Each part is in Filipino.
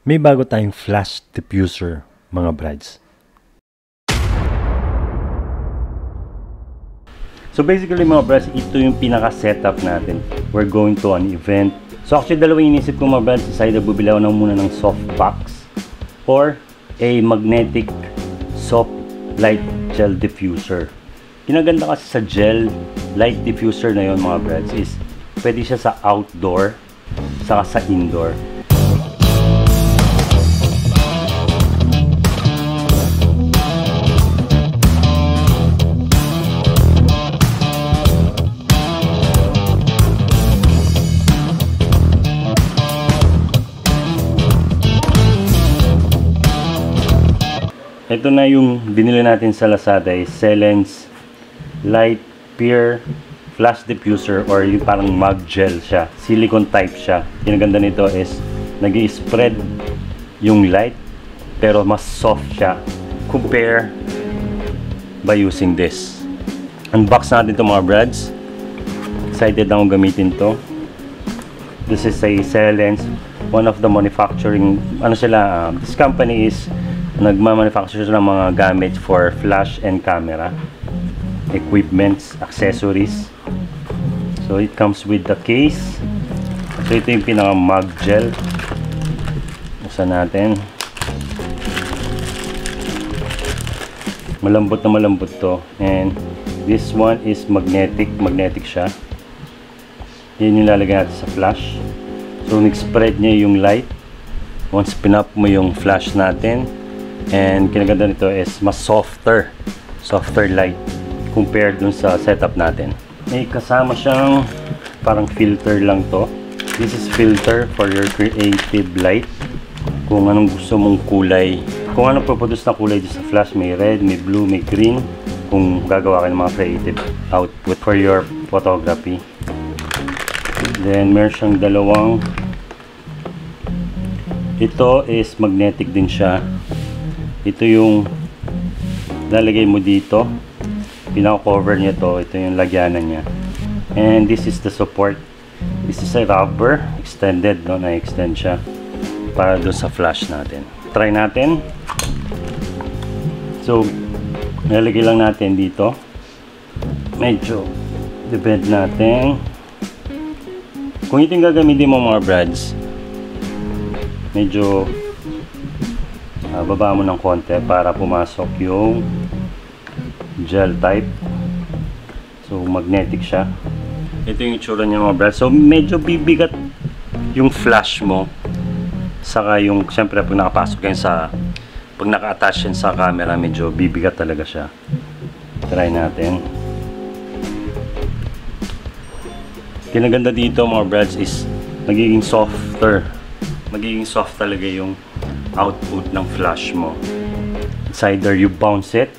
May bago tayong flash diffuser, mga brads. So basically mga brads, ito yung pinaka-setup natin. We're going to an event. So actually dalawang inisip ko mga brads, is either bubili ako muna ng soft box or a magnetic soft light gel diffuser. Kinaganda kasi sa gel light diffuser na yon mga brads is pwede siya sa outdoor saka sa indoor. Ito na yung binili natin sa Lazada, is Celens Light Peer Flash Diffuser, or yung parang mug gel siya. Silicone type siya. Kinaganda nito is nag-i-spread yung light pero mas soft siya compare by using this. Unbox natin ito mga brads. Excited akong gamitin to. This is a Celens, one of the manufacturing, this company is nagmamanufacture ng mga gamit for flash and camera equipments, accessories. So it comes with the case. So ito yung pinaka mug gel. Buksan natin. Malambot na malambot to, and this one is magnetic siya. Yan yung lalagay natin sa flash. So nag-spread niya yung light once pinap mo yung flash natin. And kinaganda nito is mas softer light compared dun sa setup natin. May kasama siyang parang filter lang to. This is filter for your creative light. Kung anong gusto mong kulay, kung anong produce na kulay sa flash, may red, may blue, may green. Kung gagawa ka ng mga creative output for your photography. Then meron siyang dalawang. Ito is magnetic din siya. Ito yung lalagay mo dito, pinaka-cover niya to. Ito yung lagyanan niya, and this is the support. This is a rubber extended, no? Na-extend siya para doon sa flash natin. Try natin. So lalagay lang natin dito, medyo debend natin. Kung ito yung gagamitin mo mga brads, medyo baba mo ng konti para pumasok yung gel type. So magnetic siya. Ito yung itsura niya mga brads. So medyo bibigat yung flash mo, saka yung siyempre pag nakapasok yan sa, pag naka-attach yan sa camera, medyo bibigat talaga siya. Try natin. Kinaganda dito mga brads is magiging softer. Magiging soft talaga yung output ng flash mo. It's either you bounce it,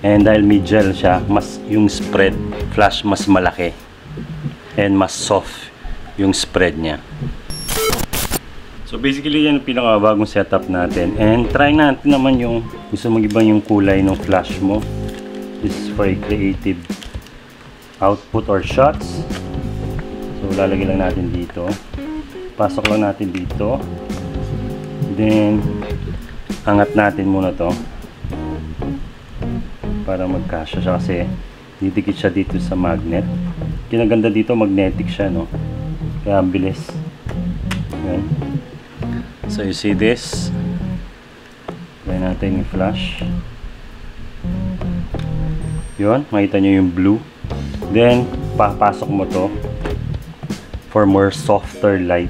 and dahil may gel siya, mas yung spread flash mas malaki and mas soft yung spread niya. So basically yan yung pinakabagong setup natin, and try natin naman yung gusto mong ibang yung kulay ng flash mo. This is for a creative output or shots. So lalagay lang natin dito, pasok lang natin dito. Then angat natin muna to para magkasya siya, kasi didikit siya dito sa magnet. Kinaganda dito, magnetic siya, no? Kaya ang bilis. Yan. So you see this, try natin yung flash. Yun, makita nyo yung blue. Then papasok mo to for more softer light.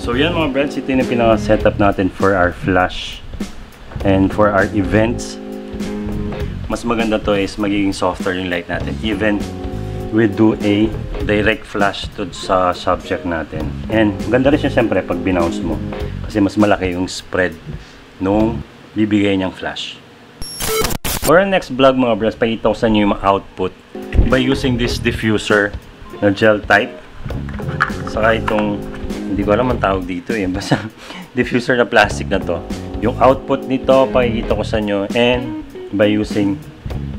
So yan mga brads, ito yung pinaka-setup natin for our flash and for our events. Mas maganda to is magiging softer yung light natin, even we do a direct flash to sa subject natin. And maganda rin siya siyempre pag binounce mo, kasi mas malaki yung spread nung bibigay niyang flash. For our next vlog mga brads, pakita ko sa inyo yung output by using this diffuser na gel type, saka itong, hindi ko alam ang tawag dito eh, basta diffuser na plastic na to. Yung output nito pakikita ko sa inyo, and by using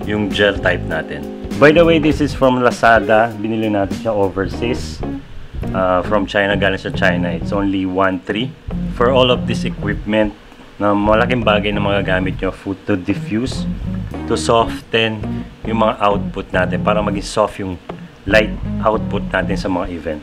yung gel type natin. By the way, this is from Lazada. Binili natin siya overseas. From China, galing sa China. It's only 1.3 for all of this equipment na malaking bagay na mga gamit nyo. Food to diffuse, to soften yung mga output natin para maging soft yung light output natin sa mga event.